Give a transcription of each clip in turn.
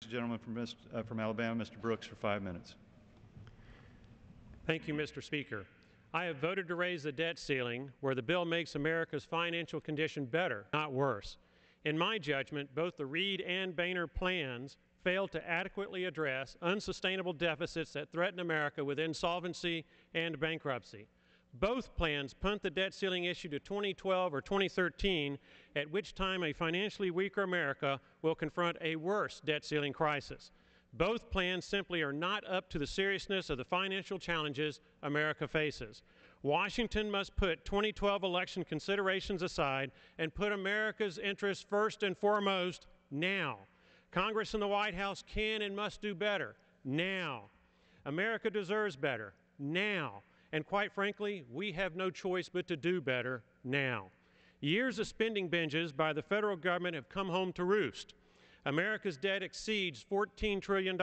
the gentleman from Alabama, Mr. Brooks, for 5 minutes. Thank you, Mr. Speaker. I have voted to raise the debt ceiling where the bill makes America's financial condition better, not worse. In my judgment, both the Reid and Boehner plans fail to adequately address unsustainable deficits that threaten America with insolvency and bankruptcy. Both plans punt the debt ceiling issue to 2012 or 2013, at which time a financially weaker America will confront a worse debt ceiling crisis. Both plans simply are not up to the seriousness of the financial challenges America faces. Washington must put 2012 election considerations aside and put America's interests first and foremost now. Congress and the White House can and must do better now. America deserves better now. And quite frankly, we have no choice but to do better now. Years of spending binges by the federal government have come home to roost. America's debt exceeds $14 trillion.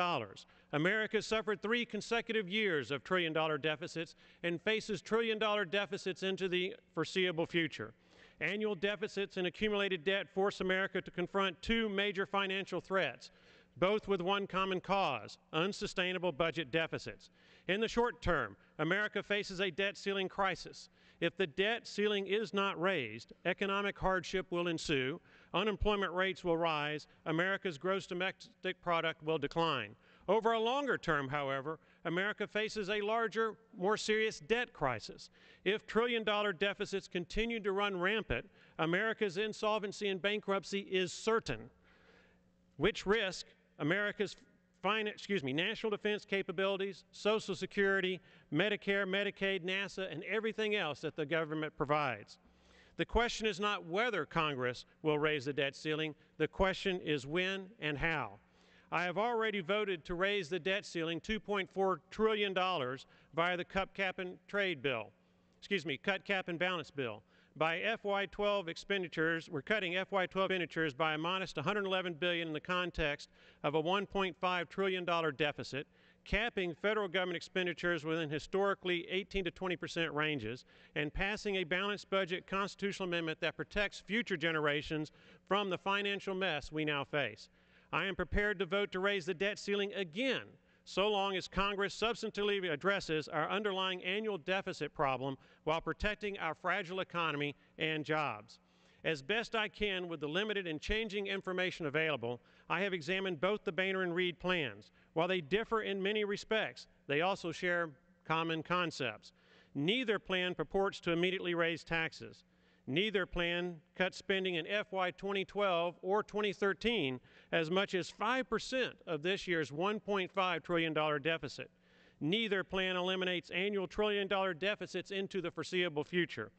America suffered 3 consecutive years of trillion-dollar deficits and faces trillion-dollar deficits into the foreseeable future. Annual deficits and accumulated debt force America to confront 2 major financial threats, both with one common cause: unsustainable budget deficits. In the short term, America faces a debt ceiling crisis. If the debt ceiling is not raised, economic hardship will ensue, unemployment rates will rise, America's gross domestic product will decline. Over a longer term, however, America faces a larger, more serious debt crisis. If trillion-dollar deficits continue to run rampant, America's insolvency and bankruptcy is certain, which risk America's national defense capabilities, Social Security, Medicare, Medicaid, NASA, and everything else that the government provides. The question is not whether Congress will raise the debt ceiling. The question is when and how. I have already voted to raise the debt ceiling $2.4 trillion via the cut, cap, and balance bill. By FY12 expenditures, we're cutting FY12 expenditures by a modest $111 billion in the context of a $1.5 trillion deficit, capping federal government expenditures within historically 18 to 20% ranges, and passing a balanced budget constitutional amendment that protects future generations from the financial mess we now face. I am prepared to vote to raise the debt ceiling again, so long as Congress substantively addresses our underlying annual deficit problem while protecting our fragile economy and jobs. As best I can with the limited and changing information available, I have examined both the Boehner and Reid plans. While they differ in many respects, they also share common concepts. Neither plan purports to immediately raise taxes. Neither plan cuts spending in FY 2012 or 2013 as much as 5% of this year's $1.5 trillion deficit. Neither plan eliminates annual trillion-dollar deficits into the foreseeable future.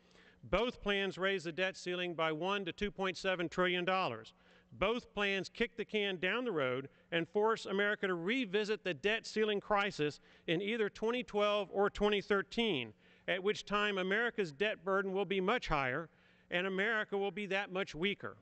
Both plans raise the debt ceiling by $1 to $2.7 trillion. Both plans kick the can down the road and force America to revisit the debt ceiling crisis in either 2012 or 2013, at which time America's debt burden will be much higher and America will be that much weaker.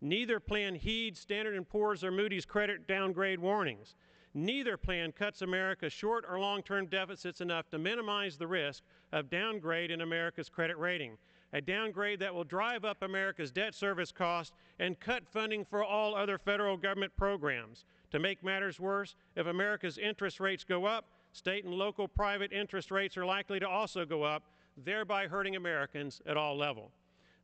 Neither plan heeds Standard & Poor's or Moody's credit downgrade warnings. Neither plan cuts America's short or long-term deficits enough to minimize the risk of downgrade in America's credit rating, a downgrade that will drive up America's debt service costs and cut funding for all other federal government programs. To make matters worse, if America's interest rates go up, state and local private interest rates are likely to also go up, thereby hurting Americans at all levels.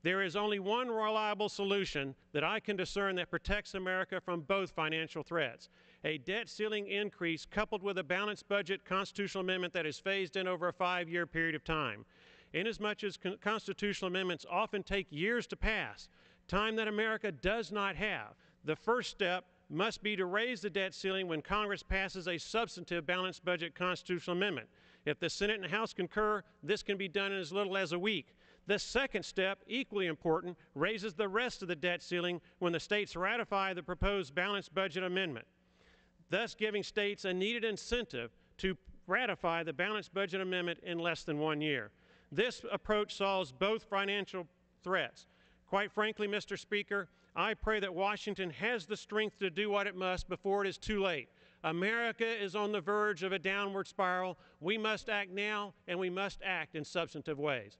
There is only one reliable solution that I can discern that protects America from both financial threats: a debt ceiling increase coupled with a balanced budget constitutional amendment that is phased in over a 5-year period of time. Inasmuch as constitutional amendments often take years to pass, time that America does not have, the first step must be to raise the debt ceiling when Congress passes a substantive balanced budget constitutional amendment. If the Senate and House concur, this can be done in as little as a week. The second step, equally important, raises the rest of the debt ceiling when the states ratify the proposed balanced budget amendment, thus giving states a needed incentive to ratify the balanced budget amendment in less than 1 year. This approach solves both financial threats. Quite frankly, Mr. Speaker, I pray that Washington has the strength to do what it must before it is too late. America is on the verge of a downward spiral. We must act now, and we must act in substantive ways.